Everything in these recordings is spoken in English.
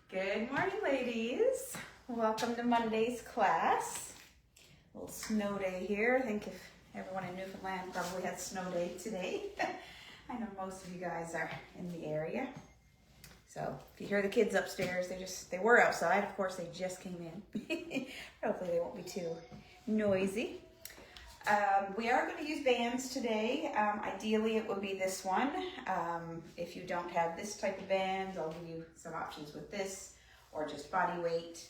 Good morning, ladies. Welcome to Monday's class. A little snow day here. I think if everyone in Newfoundland probably had snow day today. I know most of you guys are in the area. So if you hear the kids upstairs, they were outside. Of course, they just came in. Hopefully they won't be too noisy. We are going to use bands today. Ideally, it would be this one. If you don't have this type of band, I'll give you some options with this or just body weight.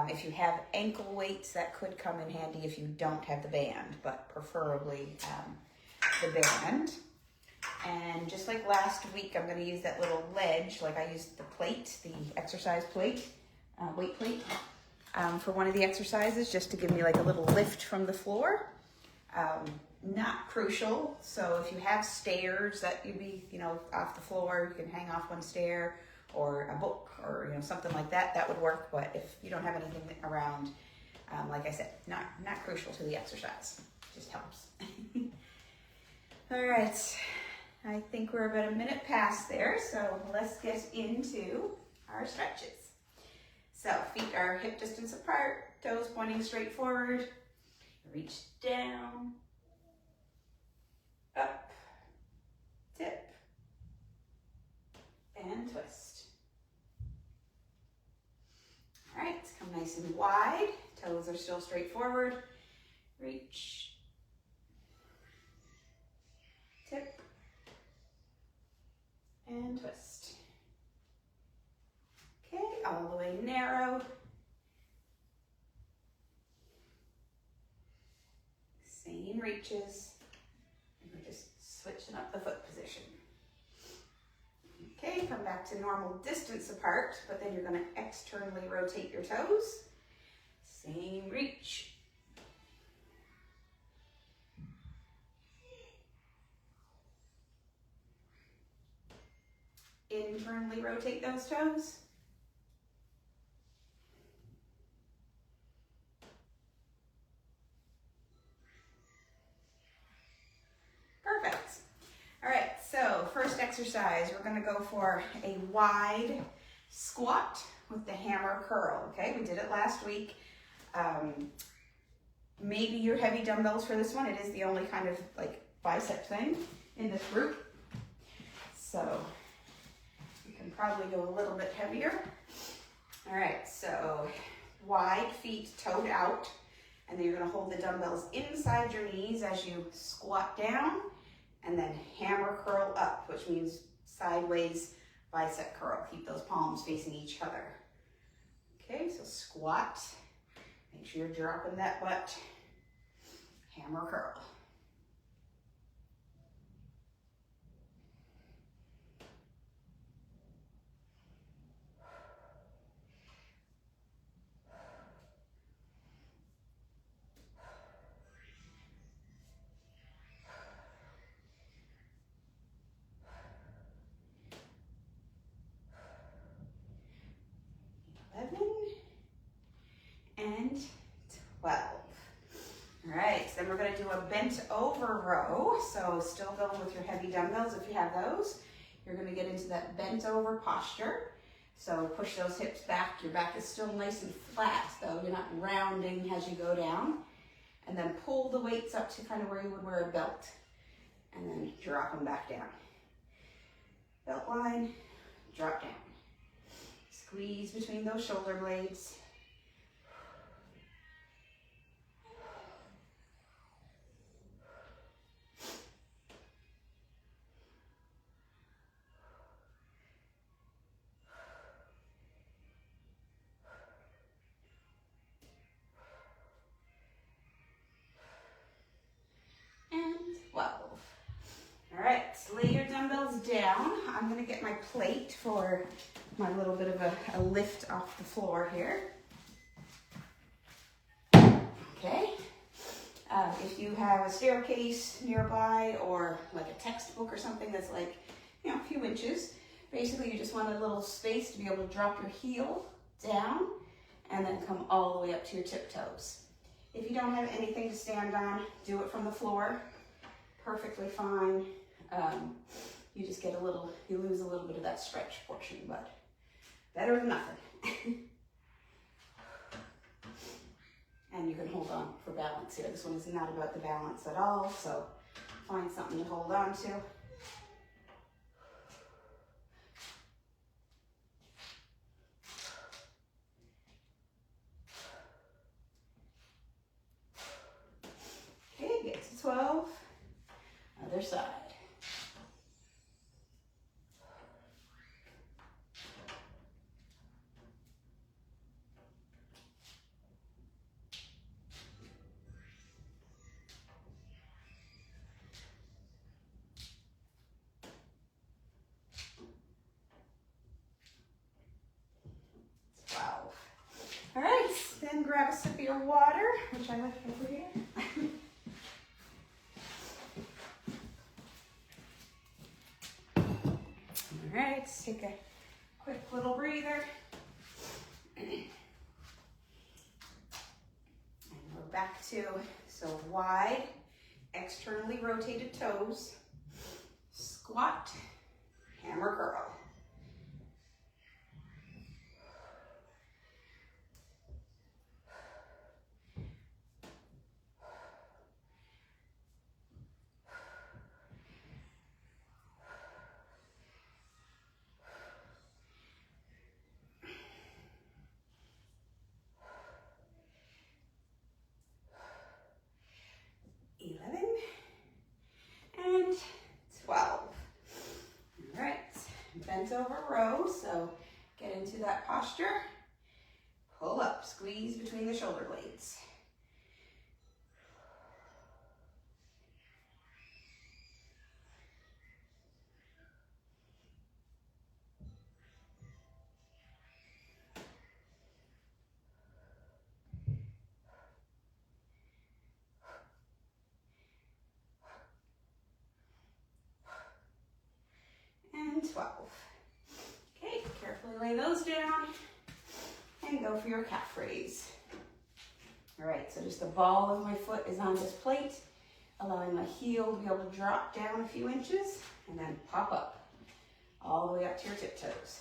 If you have ankle weights, that could come in handy if you don't have the band, but preferably the band. And just like last week, I'm going to use that little ledge, like I used the plate, the exercise plate, weight plate, for one of the exercises, just to give me like a little lift from the floor. Not crucial. So if you have stairs that you'd be, off the floor, you can hang off one stair or a book or, something like that, that would work. But if you don't have anything around, like I said, not crucial to the exercise, just helps. All right. I think we're about a minute past there. So let's get into our stretches. So feet are hip distance apart, toes pointing straight forward. Reach down, up, tip, and twist. All right, come nice and wide. Toes are still straight forward. Reach, tip, and twist. Okay, all the way narrow. Same reaches, and we're just switching up the foot position. Okay, come back to normal distance apart, but then you're going to externally rotate your toes. Same reach. Internally rotate those toes. Perfect. All right, so first exercise, we're gonna go for a wide squat with the hammer curl, okay? We did it last week. Maybe your heavy dumbbells for this one. It is the only kind of like bicep thing in this group. So you can probably go a little bit heavier. All right, so wide feet toed out, and then you're gonna hold the dumbbells inside your knees as you squat down, and then hammer curl up, which means sideways bicep curl. Keep those palms facing each other. Okay, so squat. Make sure you're dropping that butt. Hammer curl. And 12. All right, so then we're going to do a bent over row. So still going with your heavy dumbbells if you have those. You're going to get into that bent over posture. So push those hips back. Your back is still nice and flat though. You're not rounding as you go down. And then pull the weights up to kind of where you would wear a belt. And then drop them back down. Belt line, drop down. Squeeze between those shoulder blades. And 12. All right, so lay your dumbbells down. I'm gonna get my plate for my little bit of a lift off the floor here. Okay. If you have a staircase nearby or like a textbook or something that's like, a few inches, basically you just want a little space to be able to drop your heel down and then come all the way up to your tiptoes. If you don't have anything to stand on, do it from the floor. Perfectly fine. You just get you lose a little bit of that stretch portion, but Better than nothing. And you can hold on for balance here. This one is not about the balance at all, so find something to hold on to. Okay, get to 12. Other side. All right, then grab a sip of your water, which I left over here. All right, let's take a quick little breather. And we're back to, so wide, externally rotated toes, squat, hammer curl. And 12. All right, bent over row, so get into that posture. Pull up, squeeze between the shoulder blades. And 12. Okay, carefully lay those down and go for your calf raise. All right, so just the ball of my foot is on this plate, allowing my heel to be able to drop down a few inches and then pop up all the way up to your tiptoes.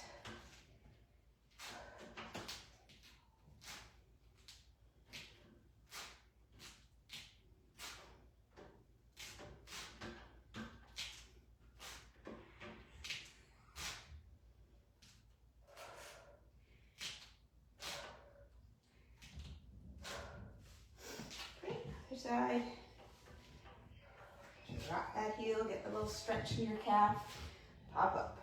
Side. Drop that heel, get the little stretch in your calf, pop up.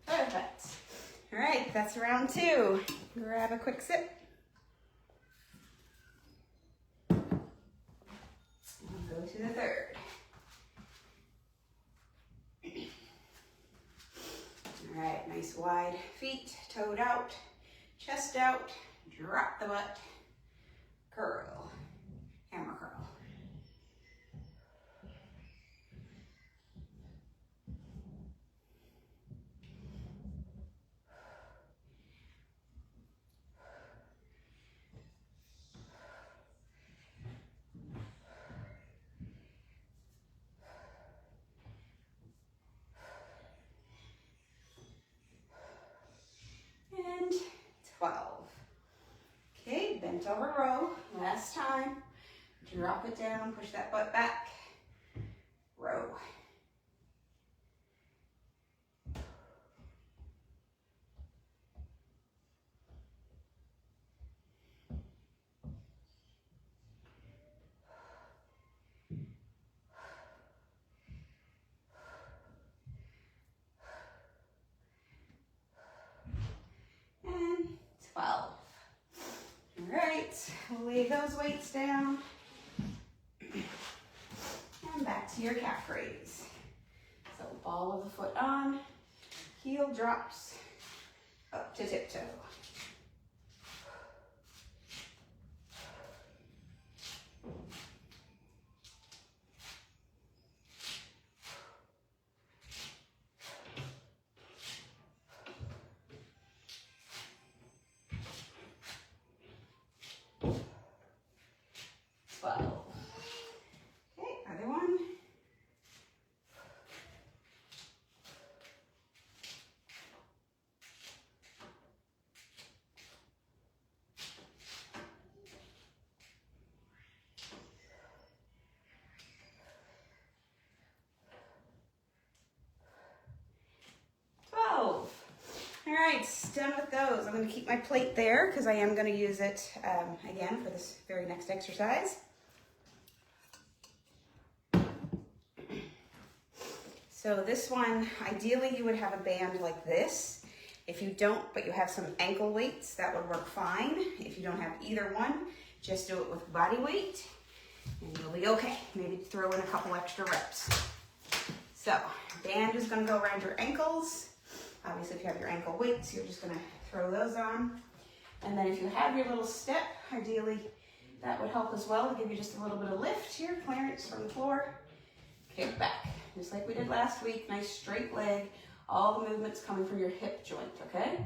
Perfect. All right, that's round 2. Grab a quick sip. To the third. All right, nice wide feet, toed out, chest out, drop the butt, curl, hammer curl. And 12. Okay, bent over row. Last time. Drop it down, push that butt back. Row. And 12. All right, lay those weights down. And back to your calf raise. So ball of the foot on, heel drops up to tiptoe. right, done with those. I'm going to keep my plate there because I am going to use it again for this very next exercise. So this one, ideally you would have a band like this. If you don't, but you have some ankle weights, that would work fine. If you don't have either one, just do it with body weight and you'll be okay. Maybe throw in a couple extra reps. So, band is gonna go around your ankles. Obviously, if you have your ankle weights, you're just gonna throw those on. And then if you have your little step, ideally, that would help as well to give you just a little bit of lift here, clearance from the floor. Kick back, just like we did last week. Nice straight leg. All the movements coming from your hip joint, okay?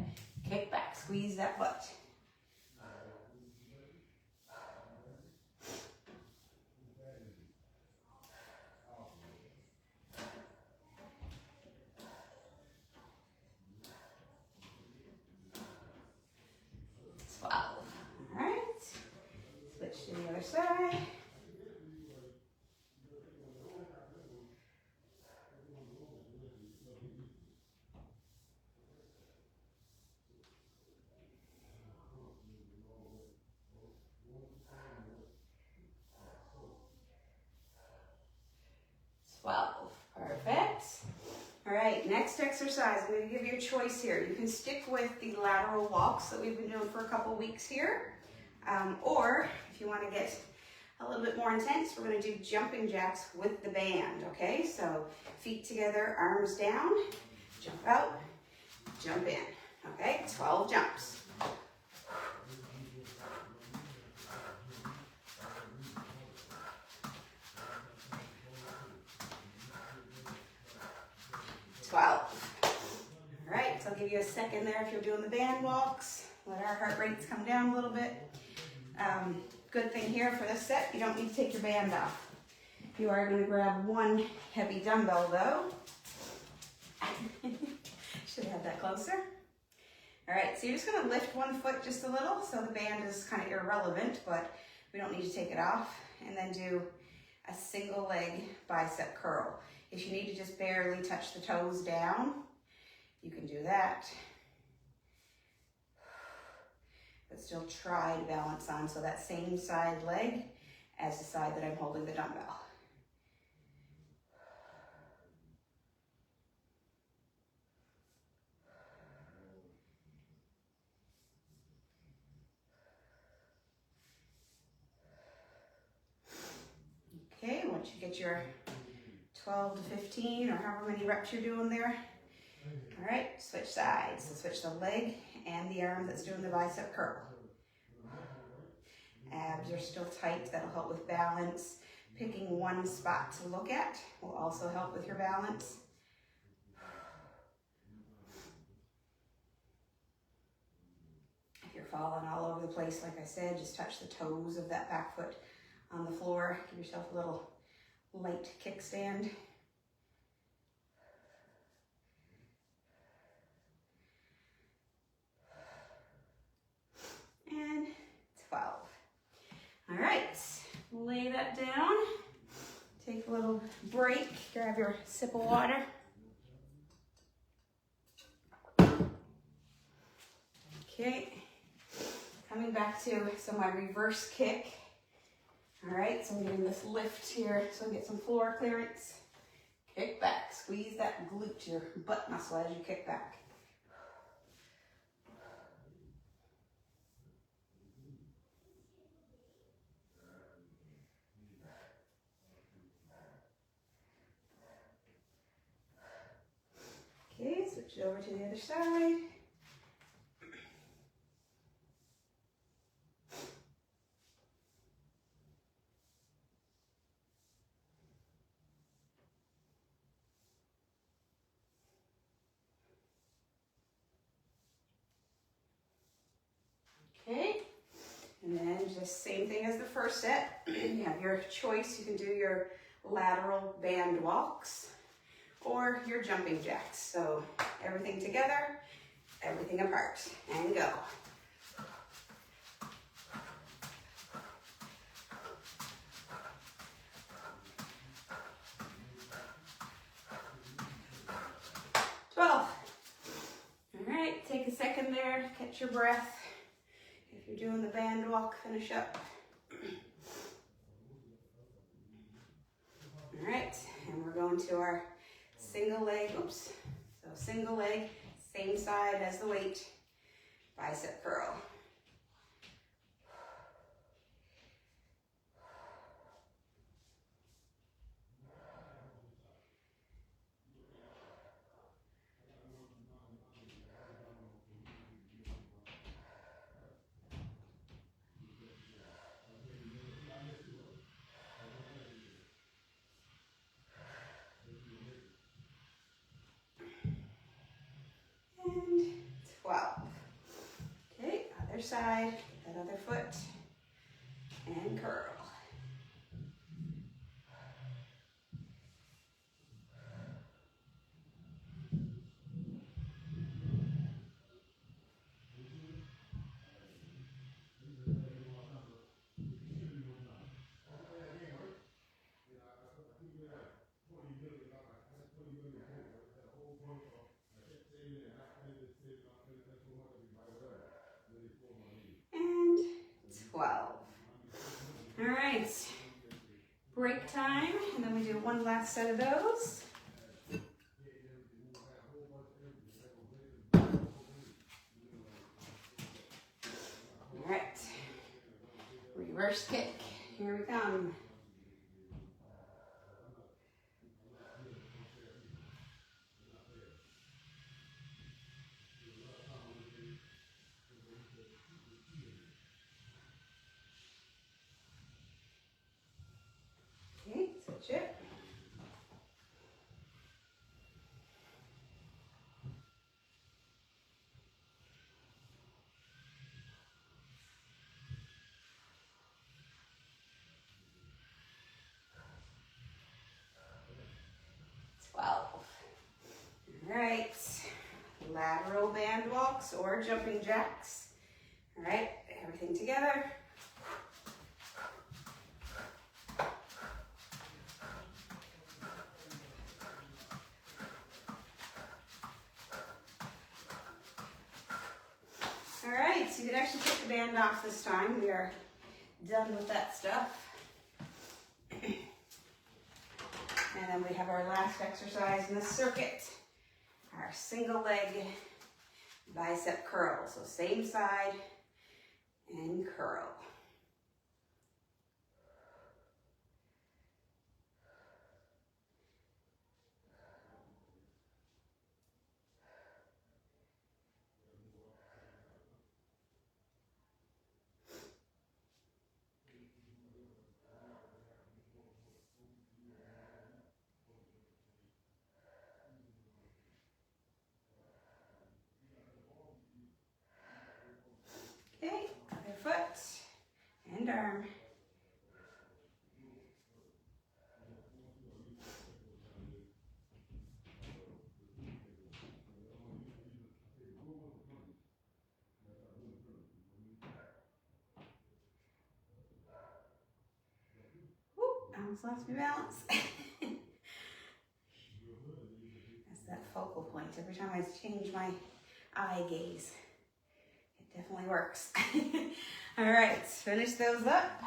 Kick back, squeeze that butt. 12. All right, switch to the other side. Perfect. All right, next exercise, I'm going to give you a choice here. You can stick with the lateral walks that we've been doing for a couple weeks here. Or if you want to get a little bit more intense, we're going to do jumping jacks with the band, okay? So feet together, arms down, jump out, jump in, okay? 12 jumps. All right, so I'll give you a second there if you're doing the band walks. Let our heart rates come down a little bit. Good thing here for this set, you don't need to take your band off. You are going to grab one heavy dumbbell though. Should have had that closer. All right, so you're just going to lift one foot just a little, so the band is kind of irrelevant, but we don't need to take it off. And then do a single leg bicep curl. If you need to just barely touch the toes down, you can do that. But still try to balance on, so that same side leg as the side that I'm holding the dumbbell. Okay, once you get your 12 to 15 or however many reps you're doing there. All right, switch sides. So switch the leg and the arm that's doing the bicep curl. Abs are still tight, that'll help with balance. Picking one spot to look at will also help with your balance. If you're falling all over the place, like I said, just touch the toes of that back foot on the floor. Give yourself a little light kickstand. And 12. All right, lay that down. Take a little break, grab your sip of water. Okay, coming back to my reverse kick. All right, so I'm getting this lift here so I get some floor clearance. Kick back, squeeze that glute, your butt muscle as you kick back. Okay, switch it over to the other side. Okay, and then just same thing as the first set. You have your choice. You can do your lateral band walks or your jumping jacks. So everything together, everything apart, and go. a second there, catch your breath. If you're doing the band walk, finish up. All right, and we're going to our single leg, oops. So single leg, same side as the weight, bicep curl. And 12. Okay, other side, that other foot, and curl. And 12. All right, break time, and then we do one last set of those. All right, reverse kick, here we come. Okay, switch it. All right, lateral band walks or jumping jacks. All right, everything together. All right, so you can actually take the band off this time. We are done with that stuff. And then we have our last exercise in the circuit, our single leg bicep curl. So same side and curl. Okay, other foot and arm. Whoop, I almost lost my balance. That's that focal point. Every time I change my eye gaze, it definitely works. All right, finish those up.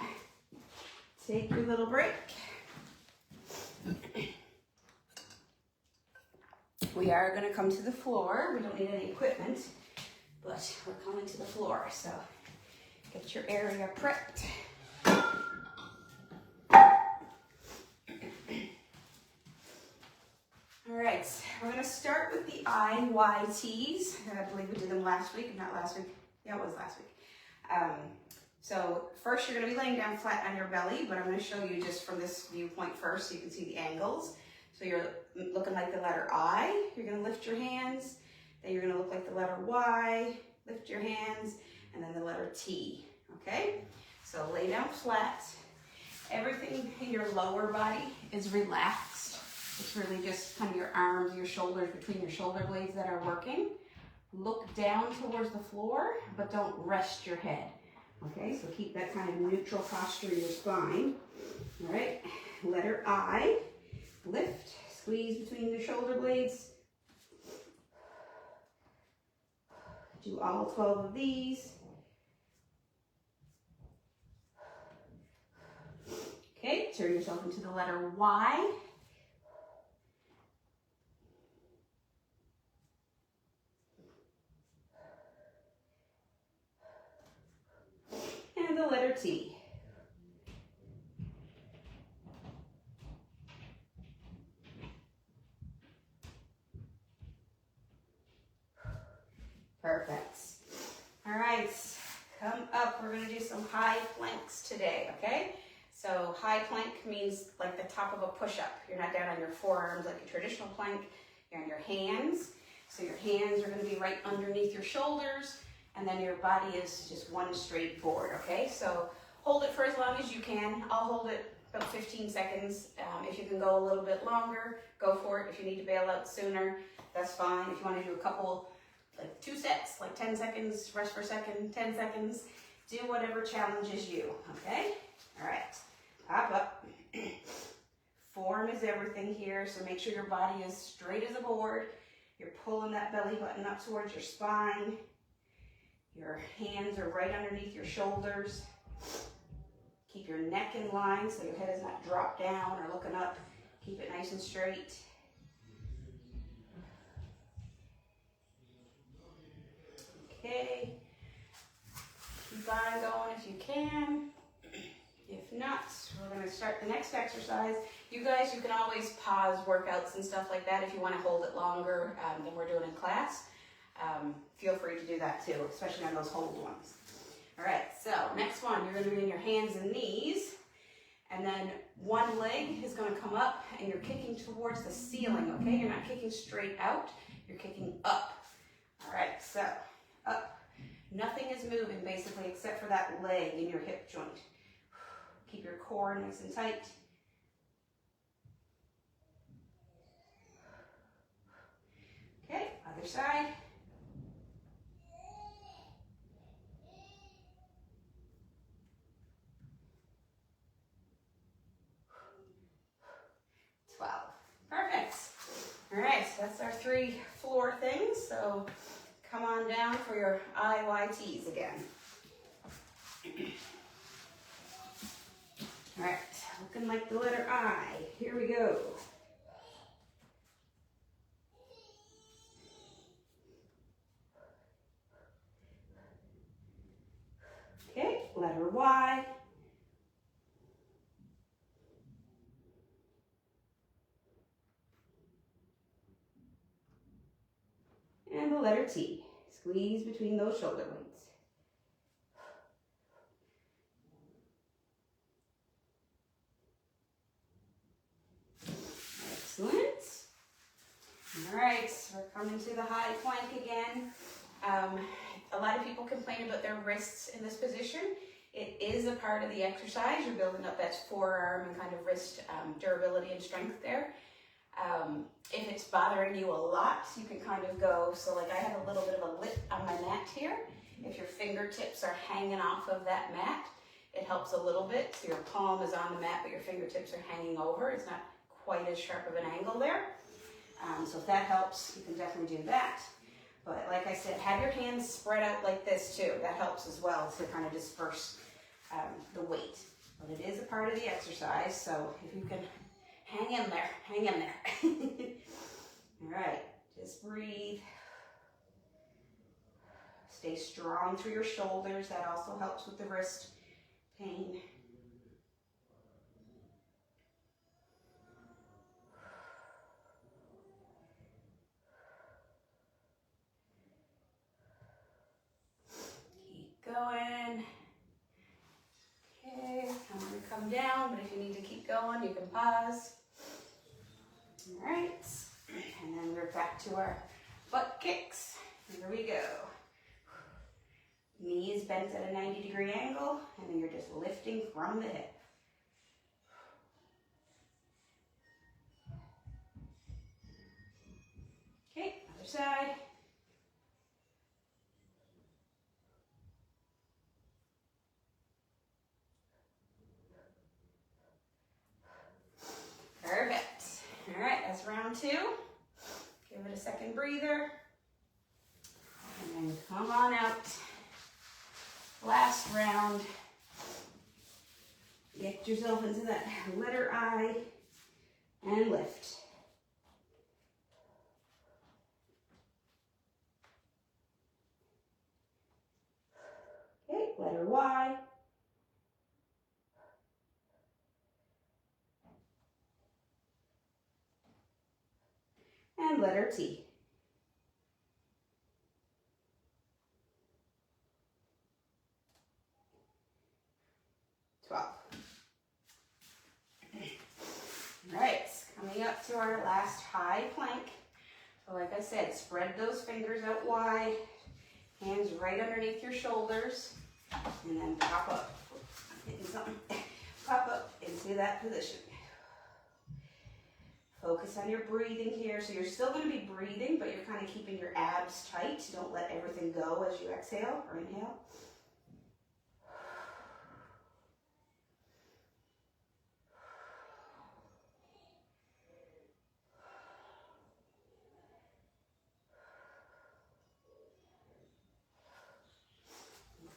Take your little break. We are going to come to the floor. We don't need any equipment, but we're coming to the floor. So get your area prepped. All right, we're going to start with the IYTs. I believe we did them last week, not last week. Yeah, it was last week. So first you're going to be laying down flat on your belly, but I'm going to show you just from this viewpoint first so you can see the angles. So you're looking like the letter I. You're going to lift your hands. Then you're going to look like the letter Y. Lift your hands. And then the letter T. Okay? So lay down flat. Everything in your lower body is relaxed. It's really just kind of your arms, your shoulders, between your shoulder blades that are working. Look down towards the floor, but don't rest your head. Okay, so keep that kind of neutral posture in your spine. All right, letter I. Lift, squeeze between the shoulder blades. Do all 12 of these. Okay, turn yourself into the letter Y. And the letter T. Perfect. All right, come up. We're going to do some high planks today, okay? So high plank means like the top of a push-up. You're not down on your forearms like a traditional plank. You're on your hands. So your hands are going to be right underneath your shoulders, and then your body is just one straight board, okay? So hold it for as long as you can. I'll hold it about 15 seconds. If you can go a little bit longer, go for it. If you need to bail out sooner, that's fine. If you want to do a couple, like 2 sets, like 10 seconds, rest for a second, 10 seconds, do whatever challenges you, okay? All right, pop up. Form is everything here, so make sure your body is straight as a board. You're pulling that belly button up towards your spine. Your hands are right underneath your shoulders. Keep your neck in line so your head is not dropped down or looking up. Keep it nice and straight. Okay. Keep on going if you can. If not, we're going to start the next exercise. You guys, you can always pause workouts and stuff like that if you want to hold it longer than we're doing in class. Feel free to do that too, especially on those hold ones. All right, so next one, you're going to be in your hands and knees, and then one leg is going to come up and you're kicking towards the ceiling, okay? You're not kicking straight out, you're kicking up. All right, so up. Nothing is moving basically except for that leg in your hip joint. Keep your core nice and tight. Okay, other side. Perfect. All right, so that's our 3 floor things. So come on down for your IYTs again. All right, looking like the letter I. Here we go. Okay, letter Y. And the letter T. Squeeze between those shoulder blades. Excellent. All right, we're coming to the high plank again. A lot of people complain about their wrists in this position. It is a part of the exercise. You're building up that forearm and kind of wrist durability and strength there. If it's bothering you a lot, you can kind of go, so like I have a little bit of a lip on my mat here. If your fingertips are hanging off of that mat, it helps a little bit. So your palm is on the mat, but your fingertips are hanging over. It's not quite as sharp of an angle there. So if that helps, you can definitely do that. But like I said, have your hands spread out like this too. That helps as well to kind of disperse the weight. But it is a part of the exercise, so if you can hang in there, hang in there. All right, just breathe. Stay strong through your shoulders. That also helps with the wrist pain. Keep going. Okay, I'm going to come down, but if you need to keep going, you can pause. All right, and then we're back to our butt kicks. Here we go. Knees bent at a 90-degree angle, and then you're just lifting from the hip. Okay, other side. Perfect. All right, that's round 2. Give it a second breather. And And come on out. Last round. Get yourself into that letter I and lift. Okay, letter Y. And letter T. 12. All right, coming up to our last high plank. So like I said, spread those fingers out wide, hands right underneath your shoulders, and then pop up. I'm hitting something. Pop up into that position. Focus on your breathing here. So you're still going to be breathing, but you're kind of keeping your abs tight. Don't let everything go as you exhale or inhale.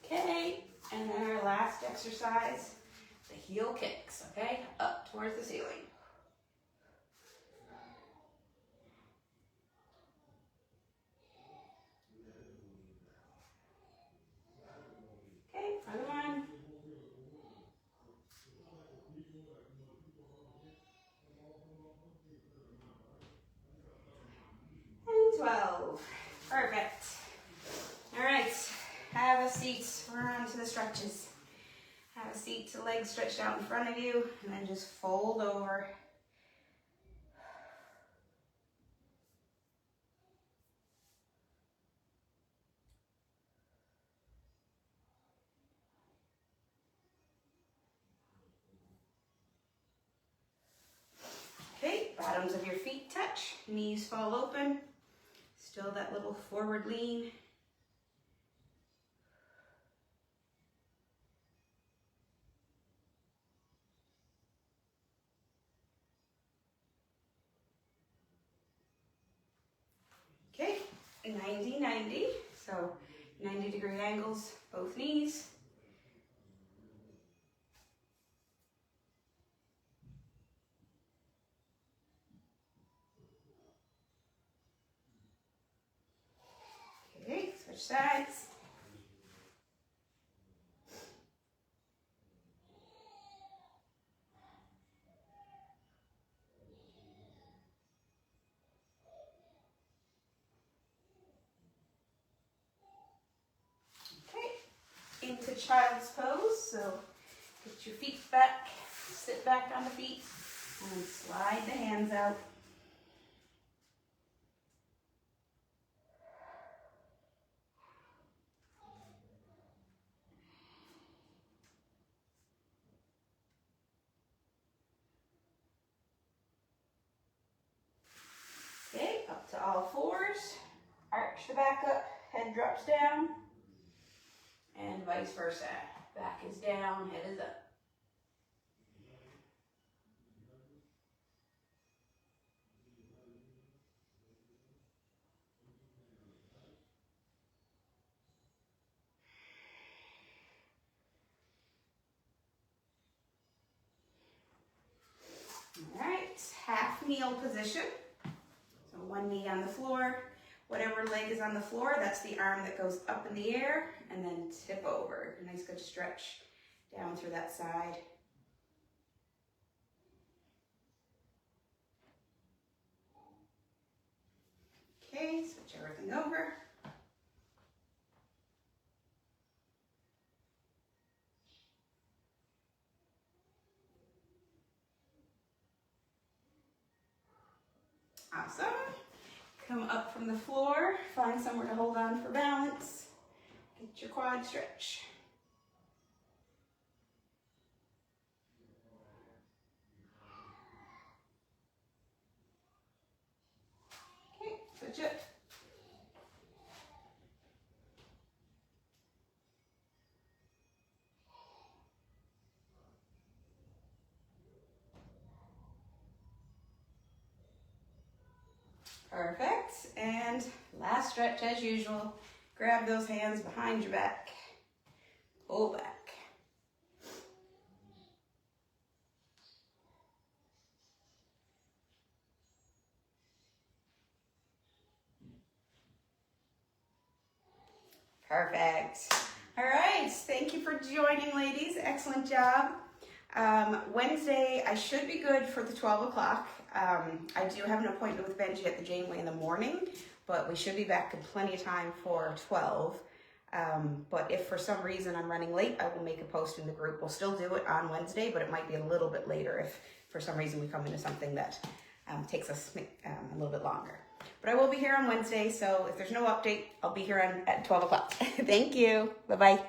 Okay, and then our last exercise, the heel kicks, okay? Up towards the ceiling. Okay, other one. And 12. Perfect. All right, have a seat. We're on to the stretches. Have a seat, the legs stretched out in front of you, and then just fold over. Okay, bottoms of your feet touch, knees fall open. Still that little forward lean. Okay, 90-90, so 90-degree angles, both knees. Okay, switch sides. Okay, into child's pose, so get your feet back, sit back on the feet, and slide the hands out. Okay, up to all fours, arch the back up, head drops down, and vice versa. Back is down, head is up. All right, half kneel position. So one knee on the floor, whatever leg is on the floor, that's the arm that goes up in the air and then tip over. A nice good stretch down through that side. Okay, switch everything over. Awesome. Come up from the floor, find somewhere to hold on for balance. Get your quad stretch. Okay, switch it. Perfect. And last stretch as usual. Grab those hands behind your back. Pull back. Perfect. All right, thank you for joining, ladies. Excellent job. Wednesday, I should be good for the 12 o'clock. I do have an appointment with Benji at the Janeway in the morning, but we should be back in plenty of time for 12. But if for some reason I'm running late, I will make a post in the group. We'll still do it on Wednesday, but it might be a little bit later if for some reason we come into something that takes us a little bit longer. But I will be here on Wednesday, so if there's no update, I'll be here at 12 o'clock. Thank you. Bye-bye.